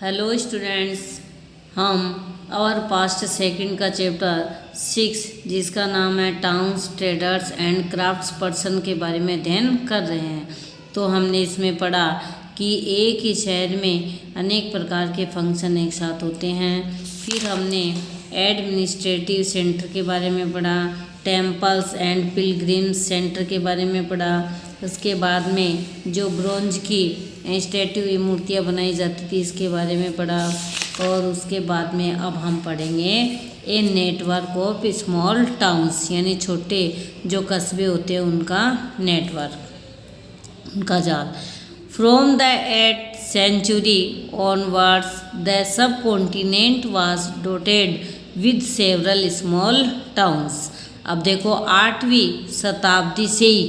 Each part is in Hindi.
हेलो स्टूडेंट्स, हम और पास्ट सेकंड का चैप्टर 6 जिसका नाम है towns traders and crafts person के बारे में अध्ययन कर रहे हैं। तो हमने इसमें पढ़ा कि एक ही शहर में अनेक प्रकार के फंक्शन एक साथ होते हैं। फिर हमने एडमिनिस्ट्रेटिव सेंटर के बारे में पढ़ा, टेम्पल्स एंड पिलग्रिम्स सेंटर के बारे में पढ़ा। उसके बाद में जो ब्रोंज की स्टैट्यू मूर्तियाँ बनाई जाती थी इसके बारे में पढ़ा। और उसके बाद में अब हम पढ़ेंगे a network of small towns, यानी छोटे जो कस्बे होते हैं उनका नेटवर्क, उनका जाल। From the 8th century onwards the subcontinent was dotted with several small towns। अब देखो 8वीं शताब्दी से ही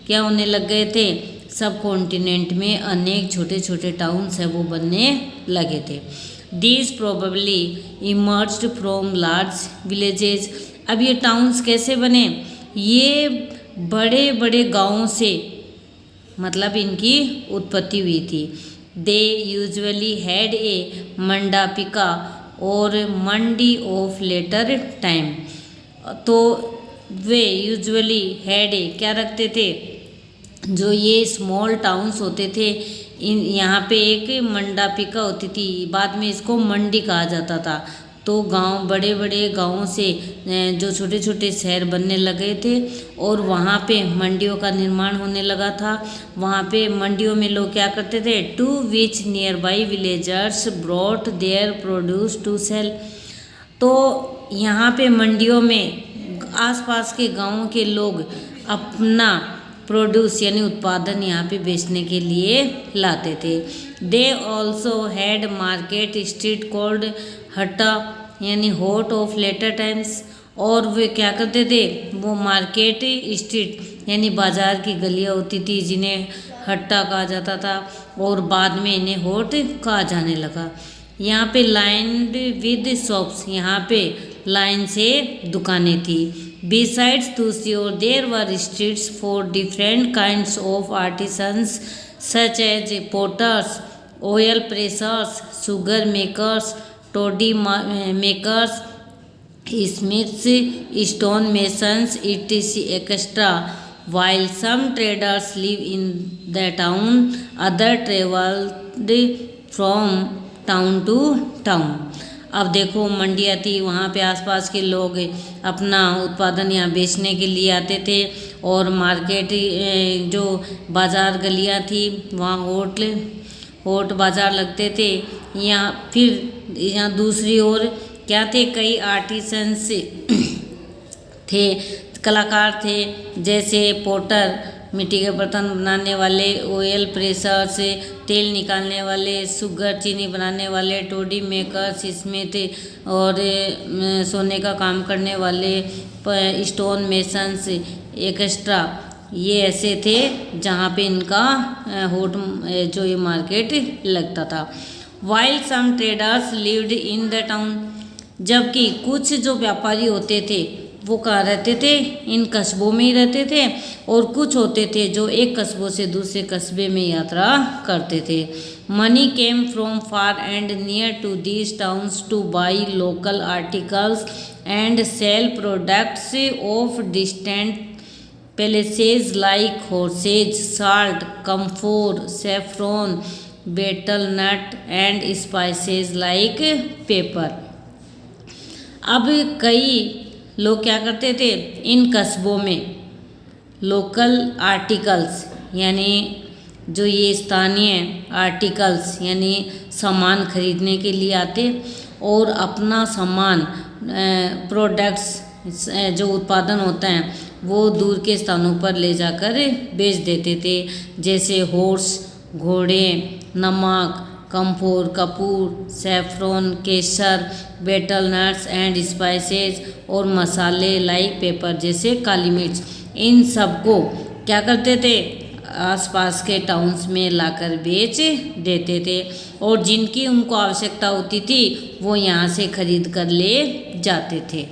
क्या होने लग गए थे, सब कॉन्टिनेंट में अनेक छोटे छोटे टाउन्स है वो बनने लगे थे। These probably emerged from large villages. अब ये टाउन्स कैसे बने, ये बड़े बड़े गांवों से मतलब इनकी उत्पत्ति हुई थी। दे यूजुअली हैड ए मंडापिका और मंडी ऑफ लेटर टाइम। तो वे यूजुअली हैड ए क्या रखते थे, जो ये स्मॉल टाउन्स होते थे इन यहाँ पे एक मंडापिका होती थी, बाद में इसको मंडी कहा जाता था। तो गांव, बड़े बड़े गांवों से जो छोटे छोटे शहर बनने लगे थे और वहाँ पे मंडियों का निर्माण होने लगा था। वहाँ पे मंडियों में लोग क्या करते थे, to which nearby villagers brought their produce to sell. तो यहाँ पे मंडियों में आसपास के गांवों के लोग अपना प्रोड्यूस यानी उत्पादन यहाँ पे बेचने के लिए लाते थे। They also had market street called hatta यानी हॉट ऑफ लेटर टाइम्स। और वे क्या करते थे, वो मार्केट स्ट्रीट यानी बाज़ार की गलियाँ होती थी जिन्हें हट्टा कहा जाता था और बाद में इन्हें हॉट कहा जाने लगा। यहाँ पे लाइन्ड विद शॉप्स, यहाँ पे लाइन से दुकानें थी। Besides दूसरी ओर there were streets for different kinds of artisans such as potters, oil pressers, sugar makers, toddy makers, smiths, stone masons etc extra. While some traders live in the town, other traveled from town to town। अब देखो मंडियाँ थी, वहाँ पे आसपास के लोग अपना उत्पादन यहाँ बेचने के लिए आते थे और मार्केट जो बाज़ार गलियाँ थी वहाँ होट बाज़ार लगते थे। यहाँ फिर यहाँ दूसरी ओर क्या थे, कई आर्टिसंस थे, कलाकार थे, जैसे पोटर मिट्टी के बर्तन बनाने वाले, ऑयल प्रेसर से तेल निकालने वाले, शुगर चीनी बनाने वाले, टोडी मेकर्स, स्मिथ और सोने का काम करने वाले, स्टोन मेसन्स एक्स्ट्रा। ये ऐसे थे जहाँ पे इनका होट जो ये मार्केट लगता था। While some traders lived in the town, जबकि कुछ जो व्यापारी होते थे वो कहाँ रहते थे, इन कस्बों में ही रहते थे। और कुछ होते थे जो एक कस्बों से दूसरे कस्बे में यात्रा करते थे। Money came from far and near to these towns to buy local articles and sell products of distant places like horses, salt, camphor, saffron, betel nut and spices like pepper. अब कई लोग क्या करते थे, इन कस्बों में लोकल आर्टिकल्स यानी जो ये स्थानीय आर्टिकल्स यानी सामान खरीदने के लिए आते और अपना सामान प्रोडक्ट्स जो उत्पादन होता है वो दूर के स्थानों पर ले जाकर बेच देते थे, जैसे हॉर्स घोड़े, नमक, कम्फोर, कपूर, सेफ्रॉन, केसर, बेटल नट्स एंड स्पाइसेस और मसाले लाइक पेपर जैसे काली मिर्च। इन सबको क्या करते थे, आसपास के टाउन्स में लाकर बेच देते थे और जिनकी उनको आवश्यकता होती थी वो यहाँ से खरीद कर ले जाते थे।